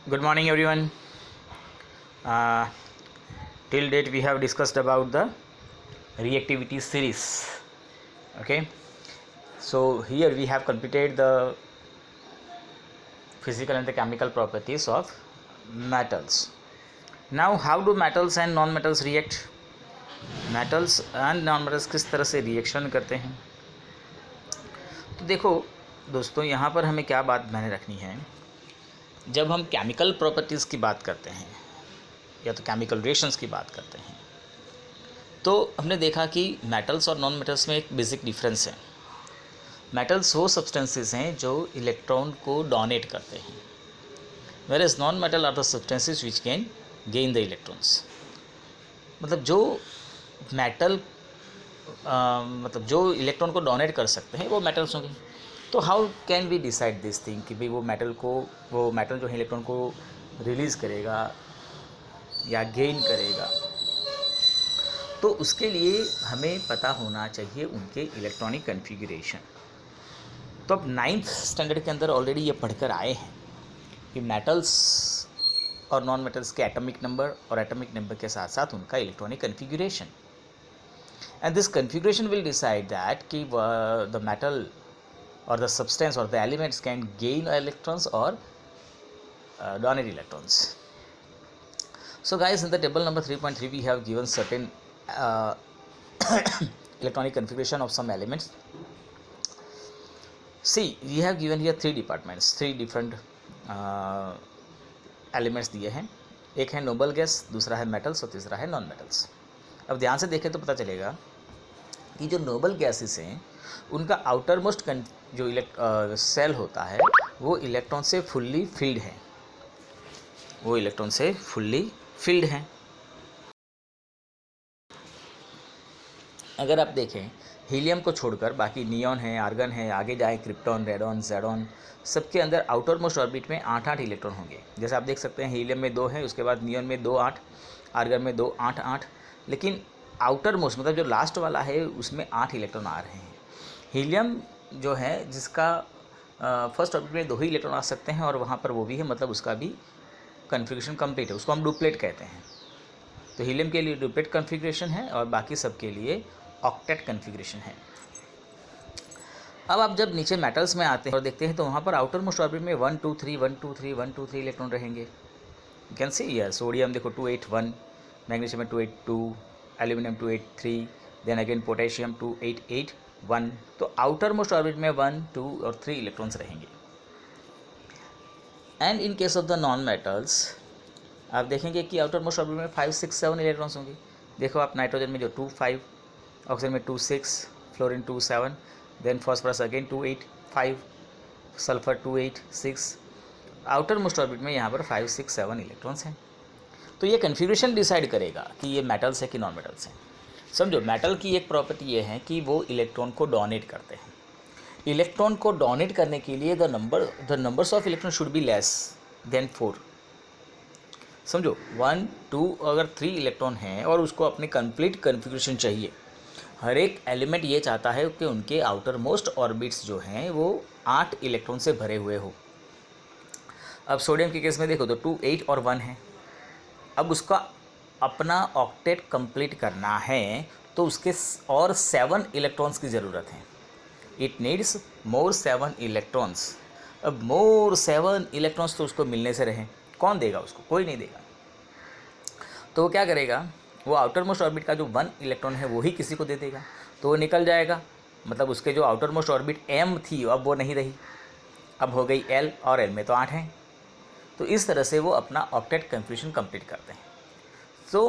Good morning, everyone. Uh, till date, we have discussed about the reactivity series. Okay, so here we have completed the physical and the chemical properties of metals. Now, how do metals and non-metals react? Metals and non metals किस तरह से reaction करते हैं? तो देखो दोस्तों, यहाँ पर हमें क्या बात ध्यान रखनी है, जब हम केमिकल प्रॉपर्टीज़ की बात करते हैं या तो केमिकल रिएक्शंस की बात करते हैं, तो हमने देखा कि मेटल्स और नॉन मेटल्स में एक बेसिक डिफरेंस है. मेटल्स वो सब्सटेंसेस हैं जो इलेक्ट्रॉन को डोनेट करते हैं, whereas non metal are the substances which can gain the electrons. मतलब जो मेटल मतलब जो इलेक्ट्रॉन को डोनेट कर सकते हैं वो मेटल्स होंगे. तो how can we decide this thing कि भाई वो मेटल जो है इलेक्ट्रॉन को रिलीज़ करेगा या गेन करेगा? तो उसके लिए हमें पता होना चाहिए उनके इलेक्ट्रॉनिक कन्फिगरेशन. तो अब 9th स्टैंडर्ड के अंदर ऑलरेडी ये पढ़कर आए हैं कि मेटल्स और नॉन मेटल्स के एटॉमिक नंबर और एटॉमिक नंबर के साथ साथ उनका electronic configuration. And this configuration will decide that कि the metal or the substance or the elements can gain electrons or donate electrons. So guys, in the table number 3.3 we have given certain electronic configuration of some elements. See, we have given here three departments, three different elements दिए हैं. एक है noble gas, दूसरा है metals और तीसरा है non metals. अब ध्यान से देखें तो पता चलेगा कि जो नोबल गैसेस हैं उनका आउटर मोस्ट जो सेल होता है वो इलेक्ट्रॉन से फुल्ली फिल्ड है, वो इलेक्ट्रॉन से फुल्ली फिल्ड है. अगर आप देखें हीलियम को छोड़कर बाकी नियॉन है, आर्गन है, आगे जाए क्रिप्टॉन, रेडॉन, ज़ेडॉन, सबके अंदर आउटर मोस्ट ऑर्बिट में 8-8 इलेक्ट्रॉन होंगे. जैसे आप देख सकते हैं हीलियम में 2 है, उसके बाद नियॉन में 2-8, आर्गन में 2-8-8, लेकिन आउटर मोस्ट मतलब जो लास्ट वाला है उसमें 8 इलेक्ट्रॉन आ रहे हैं. हीलियम जो है जिसका फर्स्ट ऑर्बिट में 2 ही इलेक्ट्रॉन आ सकते हैं और वहाँ पर वो भी है, मतलब उसका भी कन्फिग्रेशन कंप्लीट है, उसको हम डुप्लेट कहते हैं. तो हीलियम के लिए डुप्लेट कन्फिग्रेशन है और बाकी सब के लिए ऑक्टेट कन्फिग्रेशन है. अब आप जब नीचे मेटल्स में आते हैं और देखते हैं तो वहाँ पर आउटर मोस्ट ऑर्बिट में 1 2 3 1 2 3 1 2 3 इलेक्ट्रॉन रहेंगे. You can see here sodium देखो 281, मैग्नीशियम में 282, एल्यूमिनियम 283, देन अगेन पोटेशियम 2881. तो आउटर मोस्ट ऑर्बिट में 1 2 और 3 इलेक्ट्रॉन्स रहेंगे. And in case of the non metals आप देखेंगे कि आउटर मोस्ट ऑर्बिट में 5 6 7 इलेक्ट्रॉन्स होंगे. देखो आप नाइट्रोजन में जो 2 5, ऑक्सीजन में 2 6, fluorine 2 7, then phosphorus again 2 8 5, sulphur 2 8 6. Outer most orbit में यहाँ पर 5 6 7 इलेक्ट्रॉन्स हैं. तो ये कन्फिग्रेशन डिसाइड करेगा कि ये मेटल्स है कि नॉन मेटल्स हैं. समझो मेटल की एक प्रॉपर्टी ये है कि वो इलेक्ट्रॉन को डोनेट करते हैं. इलेक्ट्रॉन को डोनेट करने के लिए the numbers of electron should be less than 4. समझो 1 2 अगर 3 इलेक्ट्रॉन हैं और उसको अपने कंप्लीट कन्फिग्रेशन चाहिए, हर एक एलिमेंट ये चाहता है कि उनके आउटर मोस्ट ऑर्बिट्स जो हैं वो 8 इलेक्ट्रॉन से भरे हुए हो. अब सोडियम के केस में देखो तो 2 8 और 1 है. अब उसका अपना ऑक्टेट कंप्लीट करना है तो उसके और 7 इलेक्ट्रॉन्स की ज़रूरत है. It needs more 7 electrons. अब मोर 7 इलेक्ट्रॉन्स तो उसको मिलने से रहे, कौन देगा उसको? कोई नहीं देगा. तो वो क्या करेगा, वो आउटर मोस्ट ऑर्बिट का जो 1 इलेक्ट्रॉन है वो ही किसी को दे देगा, तो वो निकल जाएगा. मतलब उसके जो आउटर मोस्ट ऑर्बिट m थी अब वो नहीं रही, अब हो गई l और l में तो 8 हैं. तो इस तरह से वो अपना ऑक्टेट कन्फिग्रेशन कंप्लीट करते हैं. So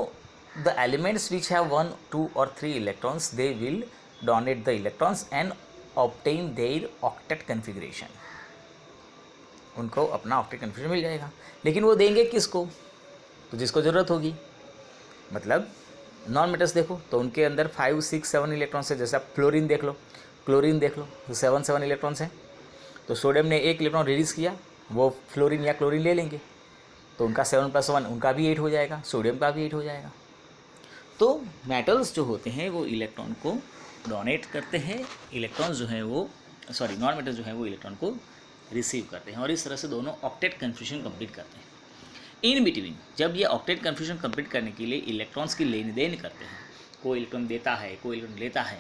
the elements which have 1 2 or 3 electrons, they will donate the electrons and obtain their octet configuration. उनको अपना ऑक्टेट कन्फिग्रेशन मिल जाएगा. लेकिन वो देंगे किसको? तो जिसको ज़रूरत होगी. मतलब नॉन मेटल्स देखो तो उनके अंदर 5 6 7 इलेक्ट्रॉन्स है. जैसे आप फ्लोरीन देख लो, क्लोरीन देख लो तो 7 इलेक्ट्रॉन्स हैं. तो सोडियम ने 1 इलेक्ट्रॉन रिलीज़ किया, वो फ्लोरीन या क्लोरीन ले लेंगे तो उनका 7 + 1 उनका भी 8 हो जाएगा, सोडियम का भी 8 हो जाएगा. तो मेटल्स जो होते हैं वो इलेक्ट्रॉन को डोनेट करते हैं, इलेक्ट्रॉन्स जो हैं वो नॉन मेटल्स जो हैं वो इलेक्ट्रॉन को रिसीव करते हैं और इस तरह से दोनों ऑक्टेट कन्फिग्रेशन कंप्लीट करते हैं. इन बिटवीन जब ये ऑक्टेट कन्फ्यूजन कंप्लीट करने के लिए इलेक्ट्रॉन्स की लेन देन करते हैं, कोई इलेक्ट्रॉन देता है कोई इलेक्ट्रॉन लेता है,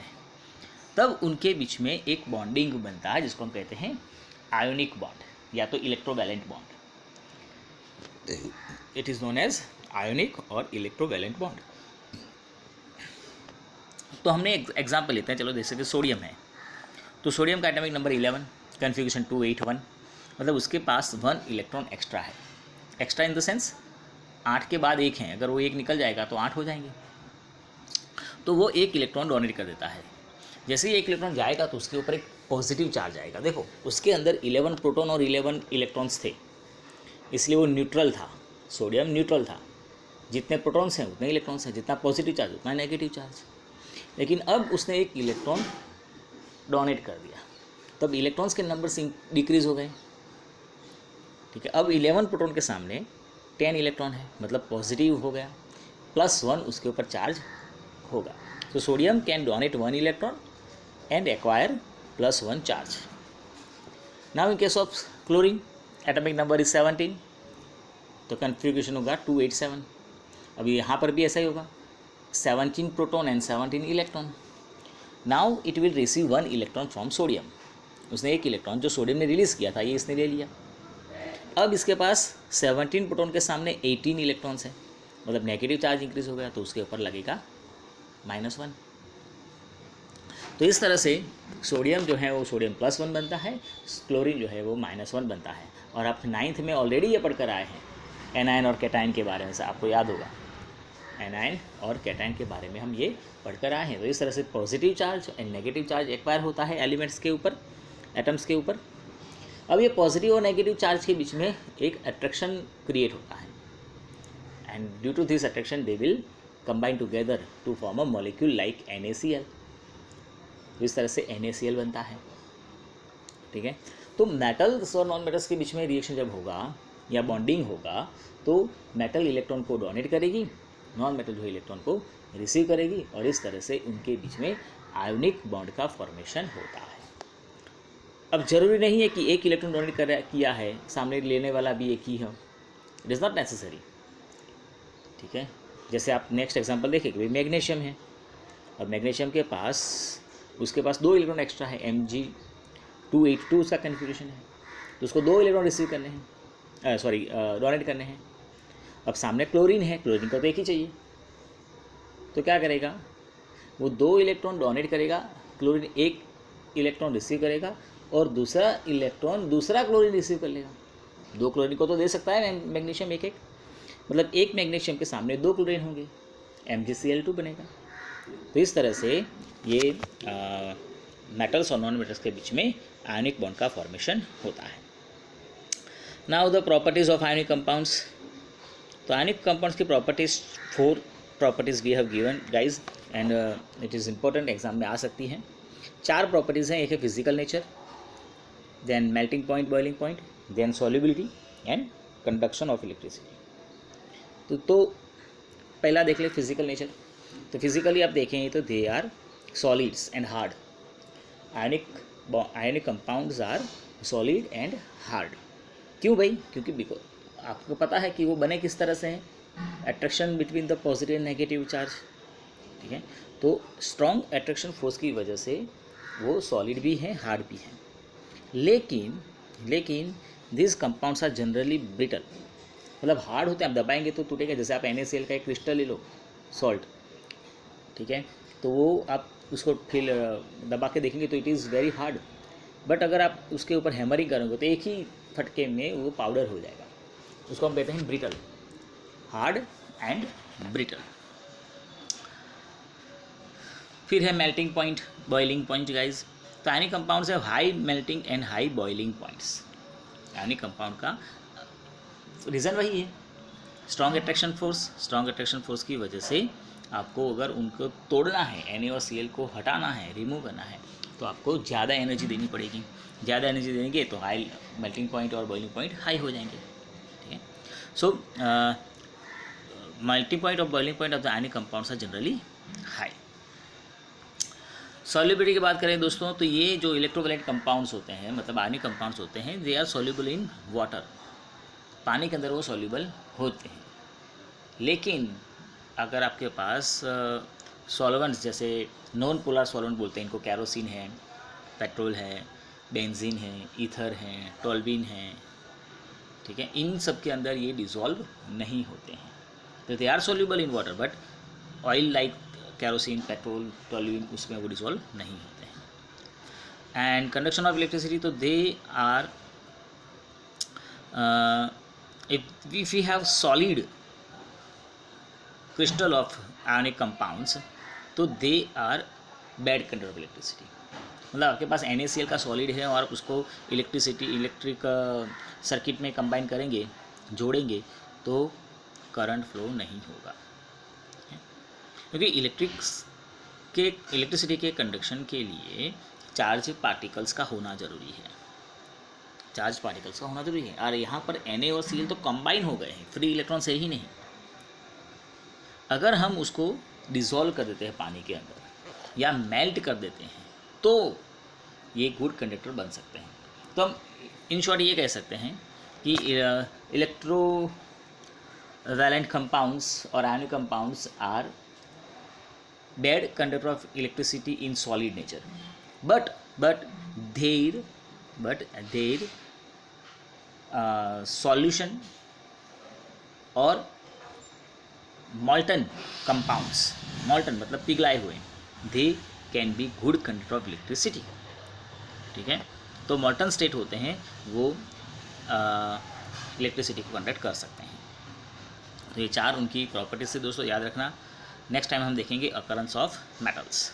तब उनके बीच में एक बॉन्डिंग बनता है जिसको हम कहते हैं आयोनिक बॉन्ड या तो electrovalent bond. It is known as ionic और इलेक्ट्रोवैलेंट बॉन्ड। तो हमने एग्जाम्पल लेते हैं, चलो जैसे कि सोडियम है, तो सोडियम का एटॉमिक नंबर 11, कन्फिग्रेशन 281, मतलब उसके पास 1 इलेक्ट्रॉन एक्स्ट्रा है। एक्स्ट्रा इन द सेंस 8 के बाद 1 है, अगर वो 1 निकल जाएगा तो 8 हो जाएंगे, तो वो 1 इलेक्ट्रॉन डोनेट कर देता है। जैसे ही 1 इलेक्ट्रॉन जाएगा तो उसके ऊपर एक पॉजिटिव चार्ज आएगा। देखो उसके अंदर 11 प्रोटॉन और 11 इलेक्ट्रॉन्स थे, इसलिए वो न्यूट्रल था, सोडियम न्यूट्रल था। जितने प्रोटॉन्स हैं उतने इलेक्ट्रॉन्स हैं, जितना पॉजिटिव चार्ज उतना नेगेटिव चार्ज। लेकिन अब उसने 1 इलेक्ट्रॉन डोनेट कर दिया, तब इलेक्ट्रॉन्स के नंबर डिक्रीज हो गए। ठीक है, अब 11 प्रोटॉन के सामने 10 इलेक्ट्रॉन है, मतलब पॉजिटिव हो गया, +1 उसके ऊपर चार्ज होगा। तो sodium can donate 1 electron and acquire +1 charge. Now in case of chlorine atomic number is 17, तो कन्फिग्रेशन होगा 287। अभी यहाँ पर भी ऐसा ही होगा, 17 proton and 17 electron. Now it will receive 1 electron from sodium. उसने 1 इलेक्ट्रॉन जो सोडियम ने रिलीज़ किया था ये इसने ले लिया। अब इसके पास 17 प्रोटॉन के सामने 18 इलेक्ट्रॉन्स हैं, मतलब नेगेटिव चार्ज इंक्रीज हो गया, तो उसके ऊपर लगेगा -1। तो इस तरह से सोडियम जो है वो सोडियम +1 बनता है, क्लोरीन जो है वो -1 बनता है। और आप 9th में ऑलरेडी ये पढ़कर आए हैं एनायन और कैटायन के बारे में, से आपको याद होगा एनायन और कैटायन के बारे में हम ये पढ़कर आए हैं। तो इस तरह से positive charge and negative charge acquire होता है एलिमेंट्स के ऊपर, एटम्स के ऊपर। अब ये पॉजिटिव और नेगेटिव चार्ज के बीच में एक अट्रैक्शन क्रिएट होता है, and due to this attraction they will combine together to form a molecule like NaCl। तो इस तरह से NaCl बनता है। ठीक है, तो मेटल्स और नॉन मेटल्स के बीच में रिएक्शन जब होगा या बॉन्डिंग होगा तो मेटल इलेक्ट्रॉन को डोनेट करेगी, नॉन मेटल जो इलेक्ट्रॉन को रिसीव करेगी, और इस तरह से उनके बीच में आयोनिक बॉन्ड का फॉर्मेशन होता है। अब जरूरी नहीं है कि 1 इलेक्ट्रॉन डोनेट किया है, सामने लेने वाला भी एक ही है, इट इज़ नॉट नेसेसरी। ठीक है, जैसे आप नेक्स्ट एग्जांपल देखेंगे, मैग्नीशियम है, और मैग्नीशियम के पास उसके पास 2 इलेक्ट्रॉन एक्स्ट्रा है, Mg282 उसका कन्फिग्रेशन है, तो उसको 2 इलेक्ट्रॉन रिसीव करने हैं, डोनेट करने हैं। अब सामने क्लोरीन है, क्लोरीन का तो 1 ही चाहिए, तो क्या करेगा, वो 2 इलेक्ट्रॉन डोनेट करेगा, क्लोरीन 1 इलेक्ट्रॉन रिसीव करेगा, और दूसरा इलेक्ट्रॉन दूसरा क्लोरीन रिसीव कर लेगा। 2 क्लोरीन को तो दे सकता है मैग्नीशियम एक, मतलब 1 मैग्नीशियम के सामने 2 क्लोरीन होंगे, MgCl2 बनेगा। तो इस तरह से ये मेटल्स और नॉन मेटल्स के बीच में आयनिक बॉन्ड का फॉर्मेशन होता है। Now the properties of ionic compounds. तो आयनिक कंपाउंड्स की properties 4 properties we have given guys, and it is important, exam में आ सकती हैं। 4 प्रॉपर्टीज़ हैं, एक है physical nature, then melting point, boiling point, then solubility and conduction of electricity. तो पहला देख ले फिजिकल नेचर। तो फिजिकली आप देखें तो they are solids and hard. Ionic compounds are solid and hard. क्यों भाई? क्योंकि बिकॉज आपको पता है कि वो बने किस तरह से हैं, attraction between the positive and negative charge. ठीक है, तो स्ट्रॉन्ग अट्रैक्शन फोर्स की वजह से वो सॉलिड भी हैं, हार्ड भी हैं। लेकिन this compounds are generally brittle, मतलब हार्ड होते हैं, आप दबाएंगे तो टूटेगा। जैसे आप NaCl का एक क्रिस्टल ले लो, सॉल्ट, ठीक है, तो वो आप उसको फिर दबा के देखेंगे तो it is very hard, but अगर आप उसके ऊपर हैमरिंग करोगे तो एक ही फटके में वो पाउडर हो जाएगा। उसको हम कहते हैं ब्रिटल, हार्ड एंड ब्रिटल। फिर है melting point, boiling point guys. तो आयनिक कंपाउंड्स है high melting and high boiling points. Ionic compound का रीज़न वही है, स्ट्रॉन्ग अट्रैक्शन फोर्स की वजह से आपको अगर उनको तोड़ना है, Na और Cl को हटाना है, रिमूव करना है, तो आपको ज़्यादा एनर्जी देनी पड़ेगी। ज़्यादा एनर्जी देंगे तो हाई मेल्टिंग पॉइंट और बॉइलिंग पॉइंट हाई हो जाएंगे। ठीक है, सो मेल्टिंग पॉइंट और boiling point of the ionic compounds are generally high. Solubility की बात करें दोस्तों, तो ये जो इलेक्ट्रोवैलेंट कंपाउंड्स होते हैं, मतलब आयनिक कंपाउंड्स होते हैं, they are soluble in water. पानी के अंदर वो सॉल्यूबल होते हैं। लेकिन अगर आपके पास सॉल्वेंट्स जैसे नॉन पोलर सॉल्वेंट बोलते हैं इनको, कैरोसिन है, पेट्रोल है, बेंजीन है, ईथर है, टोल्यूइन है, ठीक है, इन सब के अंदर ये डिज़ोल्व नहीं होते हैं। तो they are soluble in water, but oil like kerosene, petrol, toluene उसमें वो डिज़ोल्व नहीं होते हैं। एंड कंडक्शन ऑफ इलेक्ट्रिसिटी, तो they are if we have solid crystal of ionic compounds, तो they are bad conductor of electricity. मतलब आपके पास NaCl का सॉलिड है और उसको इलेक्ट्रिक सर्किट में कंबाइन करेंगे, जोड़ेंगे, तो करंट फ्लो नहीं होगा, क्योंकि इलेक्ट्रिसिटी के कंडक्शन के लिए चार्ज पार्टिकल्स का होना ज़रूरी है। चार्ज पार्टिकल्स का होना जरूरी है। और यहाँ पर Na और Cl तो कंबाइन हो गए हैं, फ्री इलेक्ट्रॉन से ही नहीं। अगर हम उसको डिसॉल्व कर देते हैं पानी के अंदर या मेल्ट कर देते हैं तो ये गुड कंडक्टर बन सकते हैं। तो हम इन शॉर्ट ये कह सकते हैं कि इलेक्ट्रोवैलेंट कंपाउंड्स और ionic compounds are bad conductor of electricity in solid nature, but their solution और मॉल्टन कंपाउंड्स, मॉल्टन मतलब पिघलाए हुए, they can be good conductor of electricity. ठीक है, तो मॉल्टन स्टेट होते हैं वो इलेक्ट्रिसिटी को कंडक्ट कर सकते हैं। तो ये चार उनकी प्रॉपर्टीज से दोस्तों याद रखना। नेक्स्ट टाइम हम देखेंगे अकरेंस ऑफ मेटल्स।